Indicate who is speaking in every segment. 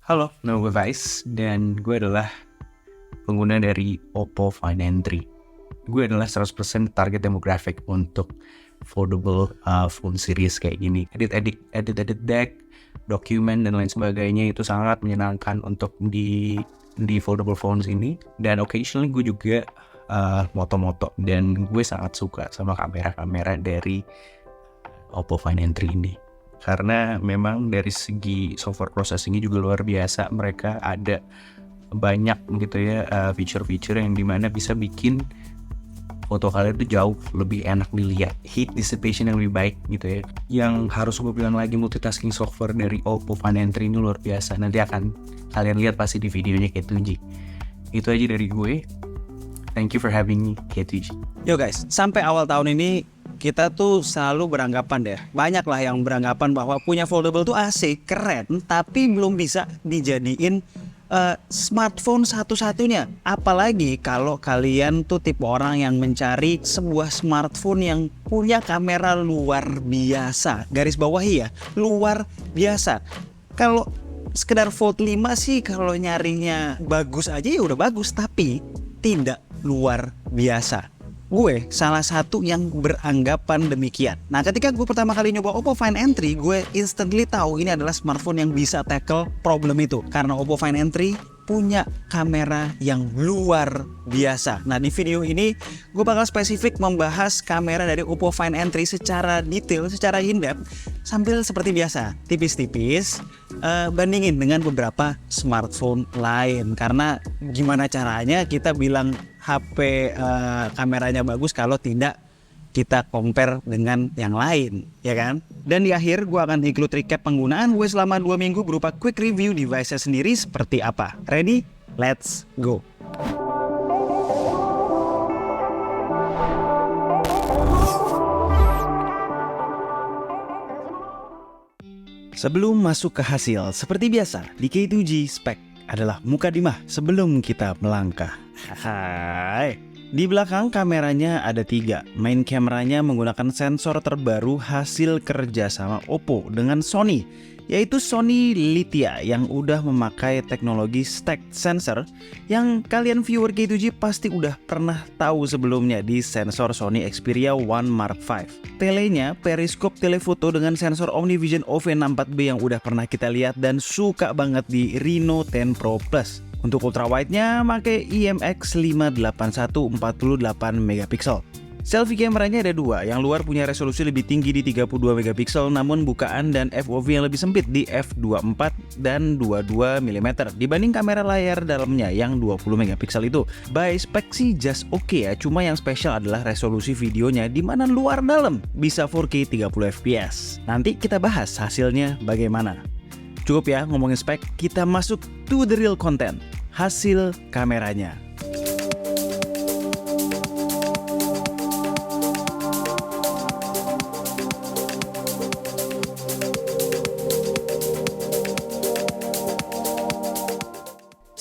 Speaker 1: Halo, nama gue Faiz dan gue adalah pengguna dari Oppo Find N3. Gue adalah 100% target demographic untuk foldable phone series kayak gini. Edit deck, dokumen dan lain sebagainya itu sangat menyenangkan untuk di foldable phones ini. Dan occasionally gue juga moto-moto dan gue sangat suka sama kamera-kamera dari Oppo Find N3 ini. Karena memang dari segi software processingnya juga luar biasa. Mereka ada banyak gitu ya feature-feature yang dimana bisa bikin foto kalian itu jauh lebih enak dilihat, heat dissipation yang lebih baik gitu ya. Yang harus gue bilang lagi, multitasking software dari Oppo Find N3 ini luar biasa. Nanti akan kalian lihat pasti di videonya K2G. Itu aja dari gue. Thank you for having me, K2G.
Speaker 2: Yo guys, sampai awal tahun ini kita tuh selalu beranggapan deh, banyak lah yang beranggapan bahwa punya foldable tuh asik, keren, tapi belum bisa dijadiin smartphone satu-satunya. Apalagi kalau kalian tuh tipe orang yang mencari sebuah smartphone yang punya kamera luar biasa. Garis bawahi ya, luar biasa. Kalau sekedar Fold 5 sih kalau nyarinya bagus aja ya udah bagus, tapi tidak luar biasa. Gue salah satu yang beranggapan demikian. Nah, ketika gue pertama kali nyoba Oppo Find N3, gue instantly tahu ini adalah smartphone yang bisa tackle problem itu. Karena Oppo Find N3 punya kamera yang luar biasa. Nah, di video ini gue bakal spesifik membahas kamera dari Oppo Find N3 secara detail, secara in-depth, sambil seperti biasa, tipis-tipis bandingin dengan beberapa smartphone lain. Karena gimana caranya kita bilang HP kameranya bagus kalau tidak kita compare dengan yang lain, ya kan? Dan di akhir gue akan include recap penggunaan gue selama 2 minggu berupa quick review device sendiri seperti apa. Ready? Let's go! Sebelum masuk ke hasil, seperti biasa di K2G Spec adalah mukadimah sebelum kita melangkah. Hai. Di belakang kameranya ada 3. Main kameranya menggunakan sensor terbaru hasil kerjasama Oppo dengan Sony, yaitu Sony Lithia yang udah memakai teknologi stacked sensor yang kalian viewer K2G pasti udah pernah tahu sebelumnya di sensor Sony Xperia 1 Mark V. Telenya periskop telefoto dengan sensor OmniVision OV64B yang udah pernah kita lihat dan suka banget di Reno 10 Pro Plus. Untuk ultrawide-nya pakai IMX581 48MP. Selfie kameranya ada 2, yang luar punya resolusi lebih tinggi di 32MP namun bukaan dan FOV yang lebih sempit di f24 dan 22mm dibanding kamera layar dalamnya yang 20MP itu. By spek sih just oke ya, cuma yang spesial adalah resolusi videonya di mana luar dalam bisa 4K 30fps. Nanti kita bahas hasilnya bagaimana. Cukup ya ngomongin spek, kita masuk to the real content, hasil kameranya.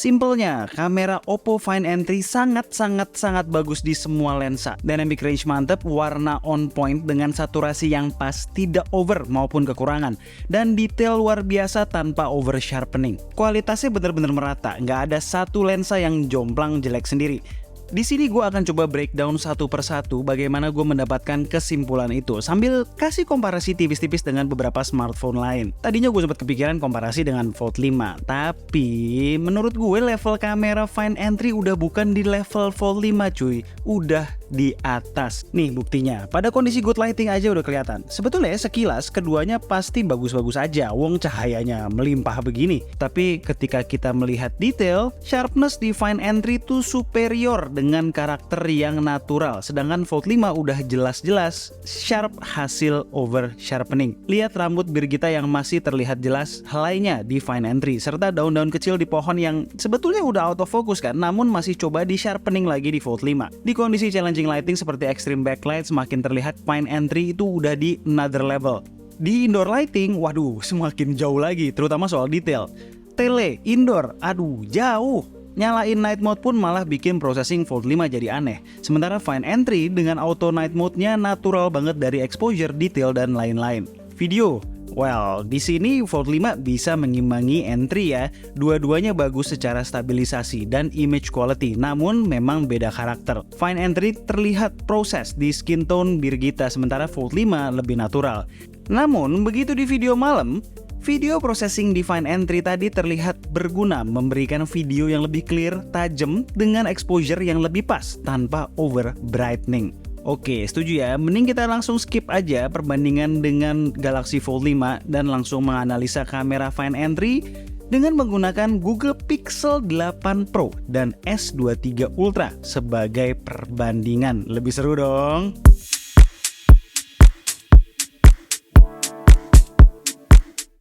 Speaker 2: Simpelnya, kamera Oppo Find N3 sangat bagus di semua lensa. Dynamic range mantep, warna on point dengan saturasi yang pas, tidak over maupun kekurangan. Dan detail luar biasa tanpa over sharpening. Kualitasnya benar-benar merata, nggak ada satu lensa yang jomplang jelek sendiri. Di sini gue akan coba breakdown satu persatu bagaimana gue mendapatkan kesimpulan itu sambil kasih komparasi tipis-tipis dengan beberapa smartphone lain. Tadinya gue sempat kepikiran komparasi dengan Fold 5, tapi menurut gue level kamera Find N3 udah bukan di level Fold 5 cuy, udah di atas. Nih buktinya, pada kondisi good lighting aja udah kelihatan. Sebetulnya sekilas keduanya pasti bagus-bagus aja, wong cahayanya melimpah begini. Tapi ketika kita melihat detail, sharpness di Find N3 tuh superior dengan karakter yang natural, sedangkan Fold 5 udah jelas-jelas sharp hasil over sharpening. Lihat rambut Birgitta yang masih terlihat jelas helainya di Find N3, serta daun-daun kecil di pohon yang sebetulnya udah out of focus kan, namun masih coba di sharpening lagi di Fold 5. Di kondisi challenging lighting seperti extreme backlight, semakin terlihat Find N3 itu udah di another level. Di indoor lighting, waduh semakin jauh lagi, terutama soal detail. Tele, indoor, aduh jauh. Nyalain night mode pun malah bikin processing Fold 5 jadi aneh. Sementara Find N3 dengan auto night mode-nya natural banget dari exposure, detail, dan lain-lain. Video, Well, di sini Fold 5 bisa mengimbangi N3 ya. Dua-duanya bagus secara stabilisasi dan image quality, namun memang beda karakter. Find N3 terlihat proses di skin tone biru kita, sementara Fold 5 lebih natural. Namun, begitu di video malam, video processing di Find N3 tadi terlihat berguna, memberikan video yang lebih clear, tajam, dengan exposure yang lebih pas, tanpa over brightening. Oke, setuju ya. Mending kita langsung skip aja perbandingan dengan Galaxy Fold 5 dan langsung menganalisa kamera Find N3 dengan menggunakan Google Pixel 8 Pro dan S23 Ultra sebagai perbandingan. Lebih seru dong.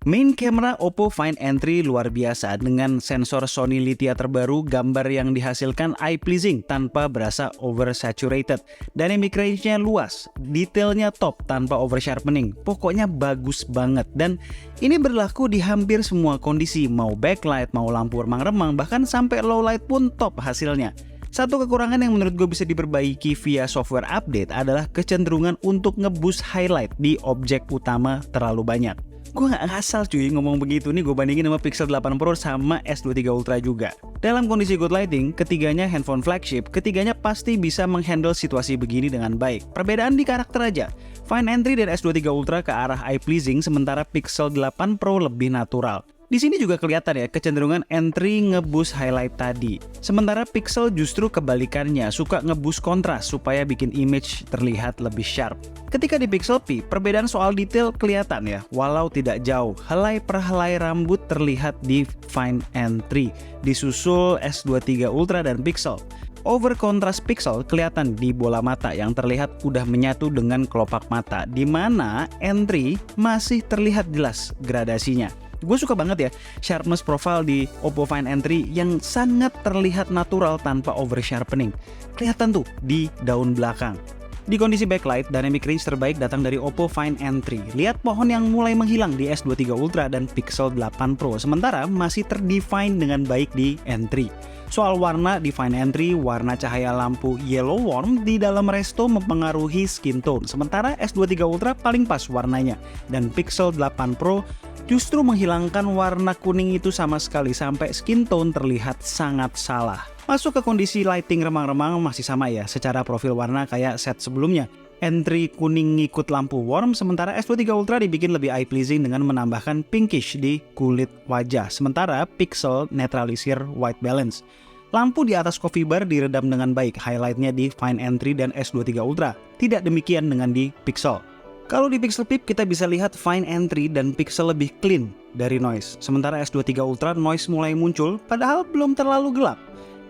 Speaker 2: Main camera Oppo Find N3 luar biasa dengan sensor Sony Lithia terbaru, gambar yang dihasilkan eye pleasing tanpa berasa oversaturated. Dynamic range-nya luas, detailnya top tanpa oversharpening. Pokoknya bagus banget, dan ini berlaku di hampir semua kondisi, mau backlight, mau lampu remang-remang, bahkan sampai low light pun top hasilnya. Satu kekurangan yang menurut gue bisa diperbaiki via software update adalah kecenderungan untuk nge-boost highlight di objek utama terlalu banyak. Gue gak ngasal cuy ngomong begitu nih, gue bandingin sama Pixel 8 Pro sama S23 Ultra juga. Dalam kondisi good lighting, ketiganya handphone flagship, ketiganya pasti bisa menghandle situasi begini dengan baik. Perbedaan di karakter aja. Find N3 dan S23 Ultra ke arah eye pleasing, sementara Pixel 8 Pro lebih natural. Di sini juga kelihatan ya kecenderungan N3 nge-boost highlight tadi. Sementara Pixel justru kebalikannya, suka nge-boost kontras supaya bikin image terlihat lebih sharp. Ketika di Pixel P, perbedaan soal detail kelihatan ya, walau tidak jauh. Helai per helai rambut terlihat di Find N3, disusul S23 Ultra dan Pixel. Over contrast Pixel kelihatan di bola mata yang terlihat udah menyatu dengan kelopak mata, di mana N3 masih terlihat jelas gradasinya. Gue suka banget ya sharpness profile di Oppo Find N3 yang sangat terlihat natural tanpa over sharpening. Kelihatan tuh di daun belakang. Di kondisi backlight, dynamic range terbaik datang dari Oppo Find N3. Lihat pohon yang mulai menghilang di S23 Ultra dan Pixel 8 Pro, sementara masih terdefine dengan baik di N3. Soal warna di Find N3, warna cahaya lampu yellow warm di dalam resto mempengaruhi skin tone, sementara S23 Ultra paling pas warnanya, dan Pixel 8 Pro justru menghilangkan warna kuning itu sama sekali sampai skin tone terlihat sangat salah. Masuk ke kondisi lighting remang-remang masih sama ya, secara profil warna kayak set sebelumnya. N3 kuning ngikut lampu warm, sementara S23 Ultra dibikin lebih eye pleasing dengan menambahkan pinkish di kulit wajah, sementara Pixel netralisir white balance. Lampu di atas coffee bar diredam dengan baik, highlightnya di Find N3 dan S23 Ultra. Tidak demikian dengan di Pixel. Kalau di Pixel Peep kita bisa lihat Find N3 dan Pixel lebih clean dari noise, sementara S23 Ultra noise mulai muncul padahal belum terlalu gelap.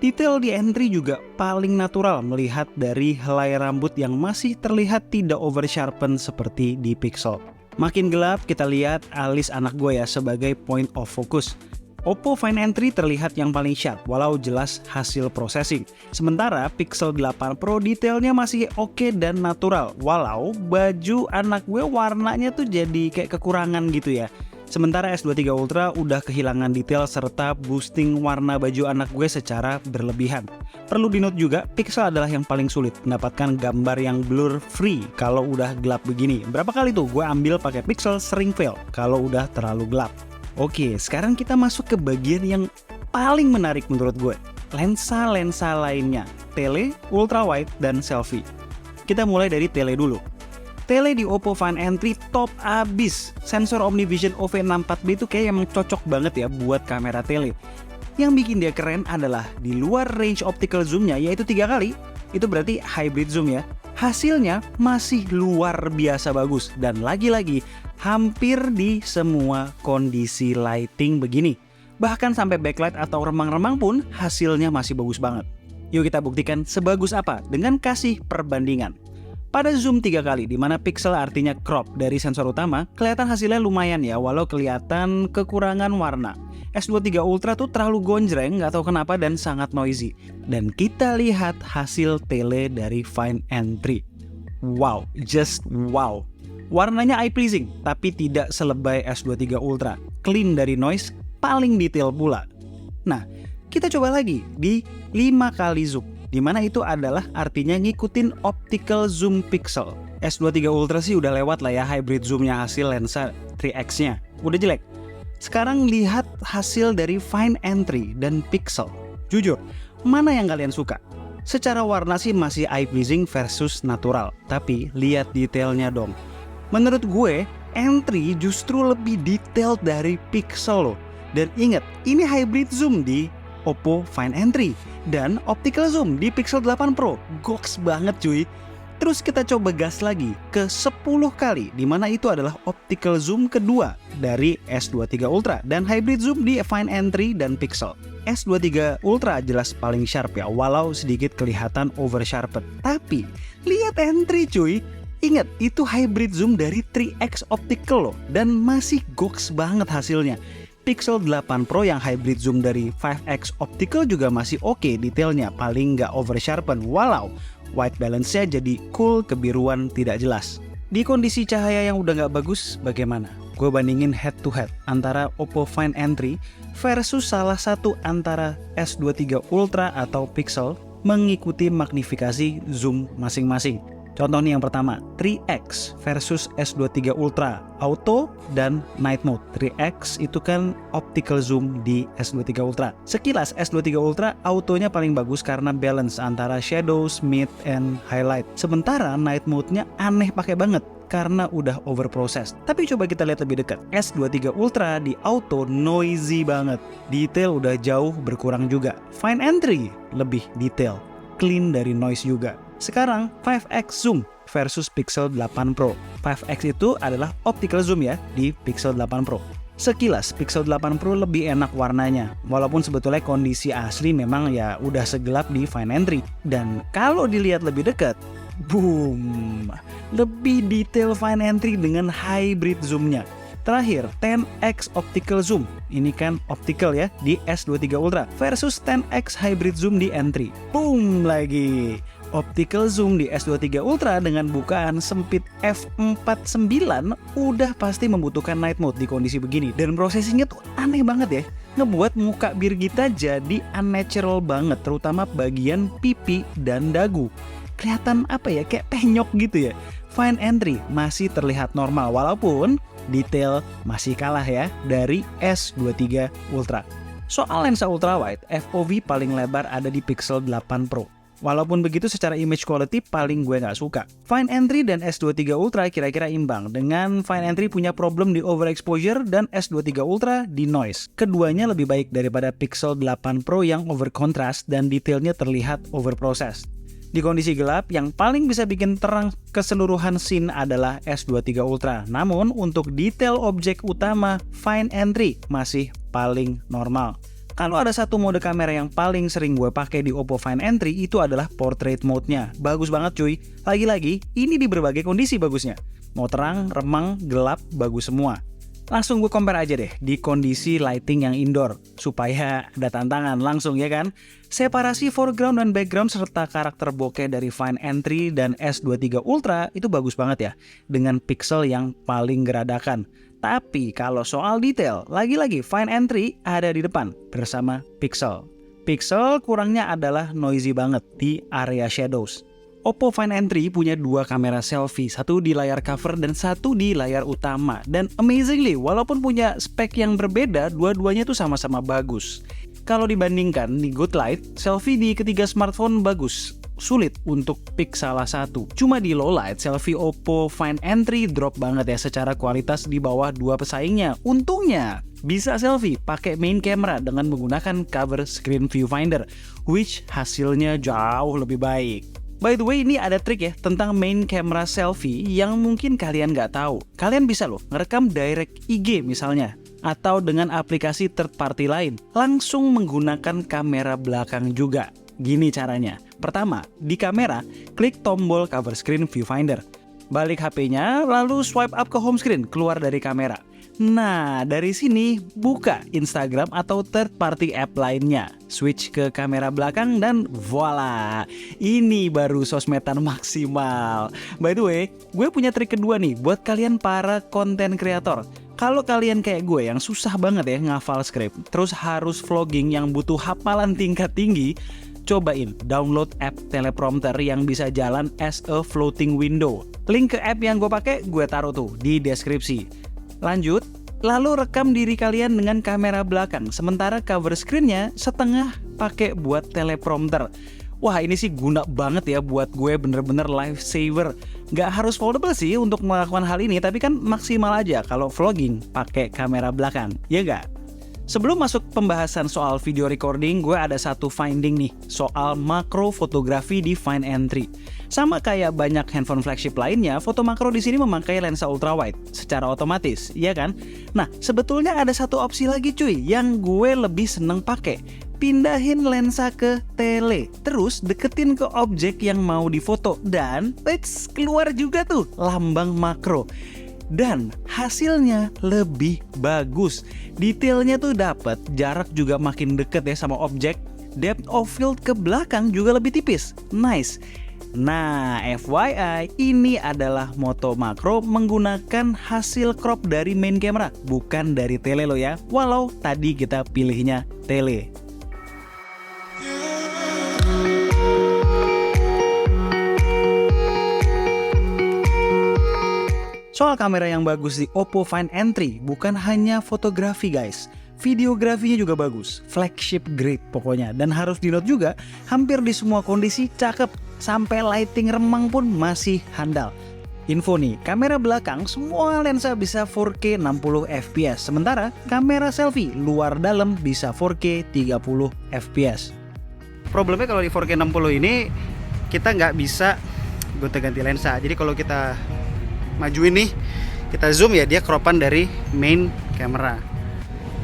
Speaker 2: Detail di N3 juga paling natural melihat dari helai rambut yang masih terlihat tidak over sharpen seperti di Pixel. Makin gelap kita lihat alis anak gue ya sebagai point of focus. Oppo Find N3 terlihat yang paling sharp walau jelas hasil processing. Sementara Pixel 8 Pro detailnya masih oke dan natural, walau baju anak gue warnanya tuh jadi kayak kekurangan gitu ya. Sementara S23 Ultra udah kehilangan detail serta boosting warna baju anak gue secara berlebihan. Perlu dinote juga, Pixel adalah yang paling sulit mendapatkan gambar yang blur free kalau udah gelap begini. Berapa kali tuh gue ambil pakai Pixel sering fail kalau udah terlalu gelap. Oke, sekarang kita masuk ke bagian yang paling menarik menurut gue. Lensa-lensa lainnya, tele, ultra wide, dan selfie. Kita mulai dari tele dulu. Tele di Oppo Find N3 top abis. Sensor OmniVision OV64B itu kayak emang cocok banget ya buat kamera tele. Yang bikin dia keren adalah di luar range optical zoom-nya yaitu 3 kali. Itu berarti hybrid zoom ya. Hasilnya masih luar biasa bagus dan lagi-lagi hampir di semua kondisi lighting begini. Bahkan sampai backlight atau remang-remang pun hasilnya masih bagus banget. Yuk kita buktikan sebagus apa dengan kasih perbandingan. Pada zoom 3 kali, di mana pixel artinya crop dari sensor utama, kelihatan hasilnya lumayan ya, walau kelihatan kekurangan warna. S23 Ultra tuh terlalu gonjreng, nggak tahu kenapa, dan sangat noisy. Dan kita lihat hasil tele dari Find N3. Wow, just wow. Warnanya eye pleasing, tapi tidak selebay S23 Ultra. Clean dari noise, paling detail pula. Nah, kita coba lagi di 5 kali zoom, di mana itu adalah artinya ngikutin optical zoom pixel. S23 Ultra sih udah lewat lah ya hybrid zoomnya hasil lensa 3x-nya. Udah jelek. Sekarang lihat hasil dari Find Entry dan Pixel. Jujur, mana yang kalian suka? Secara warna sih masih eye pleasing versus natural, tapi lihat detailnya dong. Menurut gue, Entry justru lebih detailed dari Pixel loh. Dan ingat, ini hybrid zoom di Oppo Find Entry dan optical zoom di Pixel 8 Pro. Goks banget cuy. Terus kita coba gas lagi ke 10 kali, dimana itu adalah optical zoom kedua dari S23 Ultra dan hybrid zoom di Find Entry dan Pixel. S23 Ultra jelas paling sharp ya, walau sedikit kelihatan over sharpened. Tapi lihat Entry cuy. Ingat, itu hybrid zoom dari 3x optical loh, dan masih goks banget hasilnya. Pixel 8 Pro yang hybrid zoom dari 5x optical juga masih oke detailnya, paling nggak over sharpen, walau white balance-nya jadi cool kebiruan tidak jelas. Di kondisi cahaya yang udah nggak bagus, bagaimana? Gue bandingin head to head antara Oppo Find Entry versus salah satu antara S23 Ultra atau Pixel mengikuti magnifikasi zoom masing-masing. Contoh nih yang pertama, 3x versus S23 Ultra Auto dan Night Mode. 3x itu kan optical zoom di S23 Ultra. Sekilas S23 Ultra autonya paling bagus karena balance antara shadows, mid, and highlight. Sementara Night Mode-nya aneh pakai banget karena udah overprocessed. Tapi coba kita lihat lebih dekat. S23 Ultra di auto noisy banget. Detail udah jauh berkurang juga. Find Entry lebih detail, clean dari noise juga. Sekarang 5x zoom versus Pixel 8 Pro. 5x itu adalah optical zoom ya di Pixel 8 Pro. Sekilas Pixel 8 Pro lebih enak warnanya, walaupun sebetulnya kondisi asli memang ya udah segelap di Find Entry. Dan kalau dilihat lebih dekat, boom, lebih detail Find Entry dengan hybrid zoomnya. Terakhir, 10x optical zoom. Ini kan optical ya di S23 Ultra versus 10x hybrid zoom di Entry. Boom lagi. Optical zoom di S23 Ultra dengan bukaan sempit f/49 udah pasti membutuhkan night mode di kondisi begini. Dan processingnya tuh aneh banget ya. Ngebuat muka bir kita jadi unnatural banget, terutama bagian pipi dan dagu. Kelihatan apa ya, kayak penyok gitu ya. Find Entry masih terlihat normal walaupun detail masih kalah ya dari S23 Ultra. Soal lensa ultrawide, FOV paling lebar ada di Pixel 8 Pro. Walaupun begitu secara image quality paling gue nggak suka. Find Entry dan S23 Ultra kira-kira imbang, dengan Find Entry punya problem di overexposure dan S23 Ultra di noise. Keduanya lebih baik daripada Pixel 8 Pro yang overcontrast dan detailnya terlihat overprocessed. Di kondisi gelap, yang paling bisa bikin terang keseluruhan scene adalah S23 Ultra. Namun, untuk detail objek utama, Find Entry masih paling normal. Kalau ada satu mode kamera yang paling sering gue pakai di Oppo Find Entry, itu adalah portrait mode-nya. Bagus banget cuy. Lagi-lagi, ini di berbagai kondisi bagusnya. Mau terang, remang, gelap, bagus semua. Langsung gue compare aja deh di kondisi lighting yang indoor, supaya ada tantangan langsung ya kan. Separasi foreground dan background serta karakter bokeh dari Find Entry dan S23 Ultra itu bagus banget ya, dengan pixel yang paling geradakan. Tapi kalau soal detail, lagi-lagi Find Entry ada di depan bersama Pixel. Pixel kurangnya adalah noisy banget di area shadows. Oppo Find Entry punya dua kamera selfie, satu di layar cover dan satu di layar utama. Dan amazingly, walaupun punya spek yang berbeda, dua-duanya tuh sama-sama bagus. Kalau dibandingkan di good light, selfie di ketiga smartphone bagus. Sulit untuk pick salah satu. Cuma di low light, selfie Oppo Find Entry drop banget ya secara kualitas di bawah dua pesaingnya. Untungnya bisa selfie pakai main camera dengan menggunakan cover screen viewfinder, which hasilnya jauh lebih baik. By the way, ini ada trik ya tentang main camera selfie yang mungkin kalian nggak tahu. Kalian bisa loh ngerekam direct IG misalnya, atau dengan aplikasi third party lain, langsung menggunakan kamera belakang juga. Gini caranya. Pertama, di kamera, klik tombol cover screen viewfinder. Balik HP-nya, lalu swipe up ke home screen, keluar dari kamera. Nah, dari sini buka Instagram atau third party app lainnya. Switch ke kamera belakang dan voila. Ini baru sosmedan maksimal. By the way, gue punya trik kedua nih buat kalian para content creator. Kalau kalian kayak gue yang susah banget ya ngafal script, terus harus vlogging yang butuh hafalan tingkat tinggi, cobain download app teleprompter yang bisa jalan as a floating window. Link ke app yang gue pakai gue taruh tuh di deskripsi. Lanjut, lalu rekam diri kalian dengan kamera belakang, sementara cover screen-nya setengah pakai buat teleprompter. Wah, ini sih guna banget ya buat gue, bener-bener lifesaver. Nggak harus foldable sih untuk melakukan hal ini, tapi kan maksimal aja kalau vlogging pakai kamera belakang, ya nggak? Sebelum masuk pembahasan soal video recording, gue ada satu finding nih soal makro fotografi di Find N3. Sama kayak banyak handphone flagship lainnya, foto makro di sini memakai lensa ultrawide secara otomatis, ya kan? Nah, sebetulnya ada satu opsi lagi cuy yang gue lebih seneng pakai. Pindahin lensa ke tele, terus deketin ke objek yang mau difoto, dan keluar juga tuh lambang makro. Dan hasilnya lebih bagus. Detailnya tuh dapet, jarak juga makin deket ya sama objek. Depth of field ke belakang juga lebih tipis. Nice. Nah, FYI, ini adalah moto makro menggunakan hasil crop dari main camera, bukan dari tele lo ya. Walau tadi kita pilihnya tele. Soal kamera yang bagus di Oppo Find N3, bukan hanya fotografi guys, videografinya juga bagus, flagship grade pokoknya. Dan harus di note juga, hampir di semua kondisi cakep, sampai lighting remang pun masih handal. Info nih, kamera belakang semua lensa bisa 4K 60 fps, sementara kamera selfie luar dalam bisa 4K 30 fps. Problemnya kalau di 4K 60 ini, kita nggak bisa gonta-ganti lensa. Jadi kalau kita majuin nih, kita zoom ya, dia cropan dari main camera.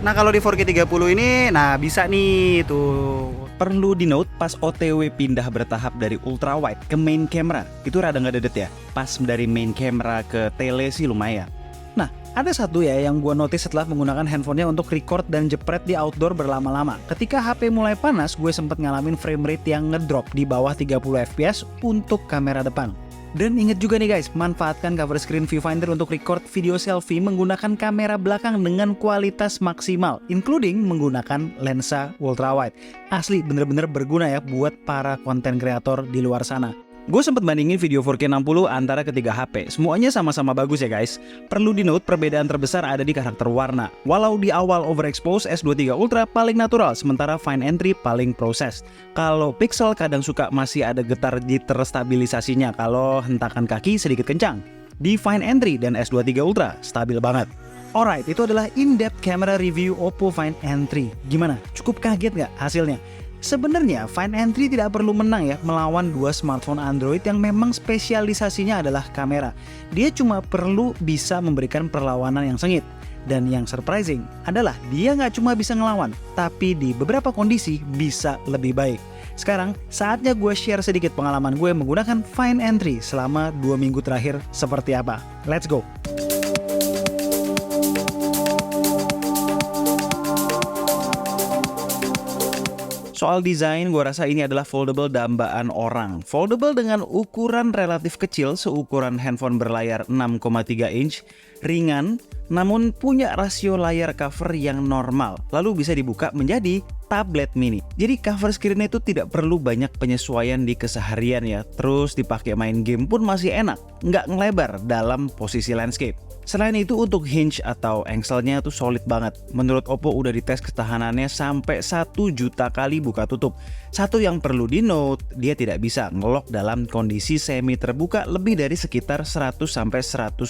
Speaker 2: Nah kalau di 4K 30 ini, nah bisa nih tuh. Perlu di note, pas OTW pindah bertahap dari ultrawide ke main camera, itu rada nggak dedet ya. Pas dari main camera ke tele sih lumayan. Nah ada satu ya yang gua notice setelah menggunakan handphonenya untuk record dan jepret di outdoor berlama-lama. Ketika HP mulai panas, gue sempat ngalamin frame rate yang ngedrop di bawah 30 fps untuk kamera depan. Dan ingat juga nih guys, manfaatkan cover screen viewfinder untuk record video selfie menggunakan kamera belakang dengan kualitas maksimal, including menggunakan lensa ultrawide. Asli bener-bener berguna ya buat para konten kreator di luar sana. Gue sempat bandingin video 4K 60 antara ketiga HP. Semuanya sama-sama bagus ya guys. Perlu di note, perbedaan terbesar ada di karakter warna. Walau di awal overexpose, S23 Ultra paling natural, sementara Find N3 paling processed. Kalau pixel kadang suka masih ada getar di terstabilisasinya kalau hentakan kaki sedikit kencang. Di Find N3 dan S23 Ultra stabil banget. Alright, itu adalah in-depth camera review Oppo Find N3. Gimana? Cukup kaget nggak hasilnya? Sebenarnya Find N3 tidak perlu menang ya melawan dua smartphone Android yang memang spesialisasinya adalah kamera. Dia cuma perlu bisa memberikan perlawanan yang sengit. Dan yang surprising adalah dia nggak cuma bisa ngelawan, tapi di beberapa kondisi bisa lebih baik. Sekarang saatnya gue share sedikit pengalaman gue menggunakan Find N3 selama 2 minggu terakhir seperti apa. Let's go! Soal desain, gue rasa ini adalah foldable dambaan orang. Foldable dengan ukuran relatif kecil, seukuran handphone berlayar 6,3 inch, ringan, namun punya rasio layar cover yang normal. Lalu bisa dibuka menjadi tablet mini. Jadi cover screen itu tidak perlu banyak penyesuaian di keseharian ya. Terus dipakai main game pun masih enak, nggak ngelebar dalam posisi landscape. Selain itu untuk hinge atau engselnya tuh solid banget. Menurut Oppo udah dites ketahanannya sampai 1 juta kali buka tutup. Satu yang perlu di note, dia tidak bisa ngelock dalam kondisi semi terbuka lebih dari sekitar 100-120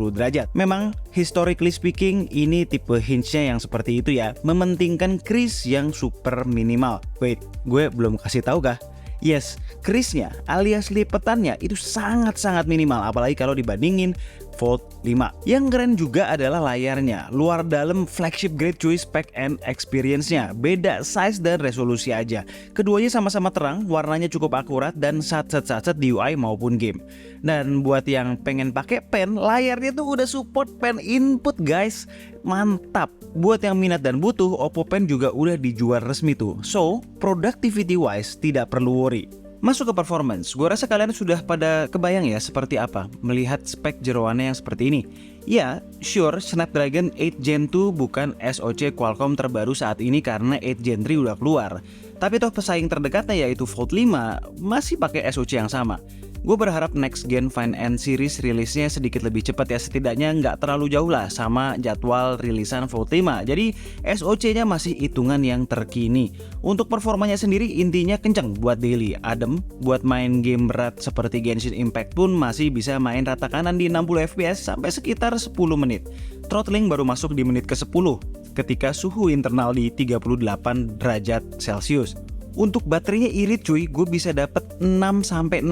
Speaker 2: derajat. Memang historically speaking ini tipe hinge-nya yang seperti itu ya, mementingkan crease yang super minimal. Wait, gue belum kasih tahu kah? Yes, crease-nya alias lipetannya itu sangat-sangat minimal, apalagi kalau dibandingin Fold 5. Yang keren juga adalah layarnya, luar dalam flagship grade cuy, spek and experience-nya. Beda size dan resolusi aja. Keduanya sama-sama terang, warnanya cukup akurat dan satset-satset di UI maupun game. Dan buat yang pengen pakai pen, layarnya tuh udah support pen input guys. Mantap. Buat yang minat dan butuh, Oppo Pen juga udah dijual resmi tuh. So, productivity wise tidak perlu worry. Masuk ke performance, gue rasa kalian sudah pada kebayang ya seperti apa melihat spek jeroannya yang seperti ini. Ya, sure, Snapdragon 8 Gen 2 bukan SoC Qualcomm terbaru saat ini karena 8 Gen 3 udah keluar. Tapi toh pesaing terdekatnya yaitu Fold 5 masih pakai SoC yang sama. Gue berharap next gen Find N series rilisnya sedikit lebih cepat ya, setidaknya nggak terlalu jauh lah sama jadwal rilisan Fold 5. Jadi SoC-nya masih hitungan yang terkini. Untuk performanya sendiri intinya kenceng buat daily, adem buat main game berat seperti Genshin Impact pun masih bisa main rata kanan di 60 fps sampai sekitar 10 menit. Throttling baru masuk di menit ke-10 ketika suhu internal di 38 derajat Celcius. Untuk baterainya irit cuy, gue bisa dapet 6-6,5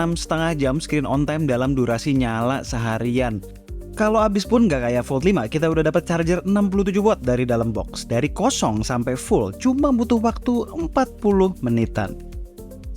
Speaker 2: jam screen on time dalam durasi nyala seharian. Kalau habis pun gak kayak Fold 5, kita udah dapat charger 67 watt dari dalam box. Dari kosong sampai full cuma butuh waktu 40 menitan.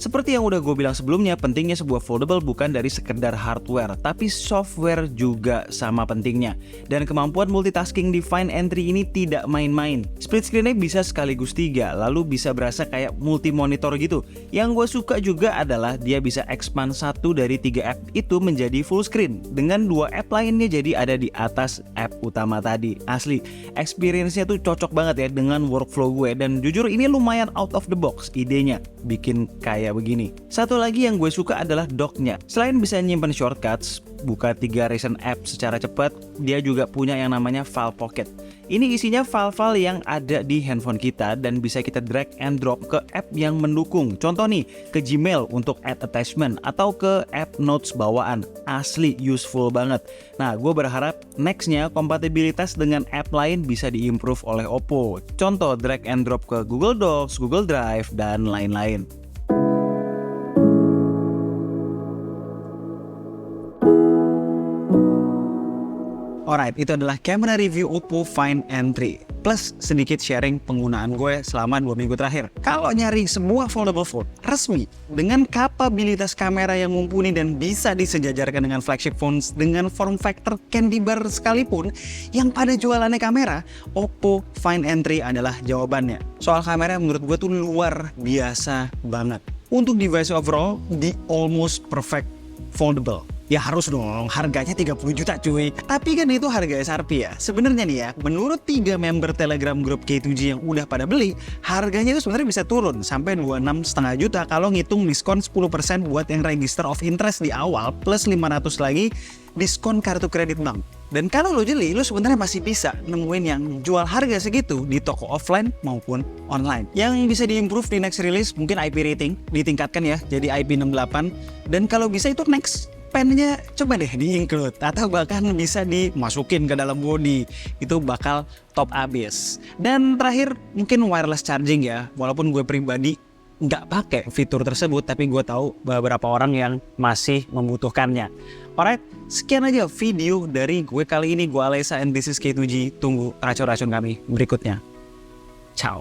Speaker 2: Seperti yang udah gue bilang sebelumnya, pentingnya sebuah foldable bukan dari sekedar hardware, tapi software juga sama pentingnya. Dan kemampuan multitasking di Find N3 ini tidak main-main. Split screen-nya bisa sekaligus 3, lalu bisa berasa kayak multi monitor gitu. Yang gue suka juga adalah dia bisa expand satu dari 3 app itu menjadi full screen, dengan 2 app lainnya jadi ada di atas app utama tadi. Asli, experience-nya tuh cocok banget ya dengan workflow gue, dan jujur ini lumayan out of the box idenya, bikin kayak begini. Satu lagi yang gue suka adalah docknya. Selain bisa nyimpen shortcuts, buka 3 recent app secara cepat, dia juga punya yang namanya file pocket. Ini isinya file-file yang ada di handphone kita dan bisa kita drag and drop ke app yang mendukung. Contoh nih, ke Gmail untuk add attachment atau ke app notes bawaan. Asli useful banget. Nah, gue berharap nextnya kompatibilitas dengan app lain bisa diimprove oleh Oppo. Contoh drag and drop ke Google Docs, Google Drive, dan lain-lain. Alright, itu adalah camera review Oppo Find N3 plus sedikit sharing penggunaan gue selama 2 minggu terakhir. Kalau nyari semua foldable phone resmi dengan kapabilitas kamera yang mumpuni dan bisa disejajarkan dengan flagship phones dengan form factor candy bar sekalipun yang pada jualannya kamera, Oppo Find N3 adalah jawabannya. Soal kamera menurut gue tuh luar biasa banget. Untuk device overall, the almost perfect foldable. Ya harus dong, harganya 30 juta cuy. Tapi kan itu harga SRP ya. Sebenarnya nih ya, menurut 3 member Telegram grup K2G yang udah pada beli, harganya itu sebenarnya bisa turun sampai 26,5 juta kalau ngitung diskon 10% buat yang register of interest di awal plus 500 lagi diskon kartu kredit bank. Dan kalau lo jeli, lo sebenarnya masih bisa nemuin yang jual harga segitu di toko offline maupun online. Yang bisa diimprove di next release mungkin IP rating ditingkatkan ya, jadi IP68. Dan kalau bisa itu next pennya coba deh di-include atau bahkan bisa dimasukin ke dalam body, itu bakal top abis. Dan terakhir mungkin wireless charging ya, walaupun gue pribadi nggak pakai fitur tersebut, tapi gue tahu beberapa orang yang masih membutuhkannya. Alright, sekian aja video dari gue kali ini. Gue Alesa and this is K2G. Tunggu racun-racun kami berikutnya. Ciao.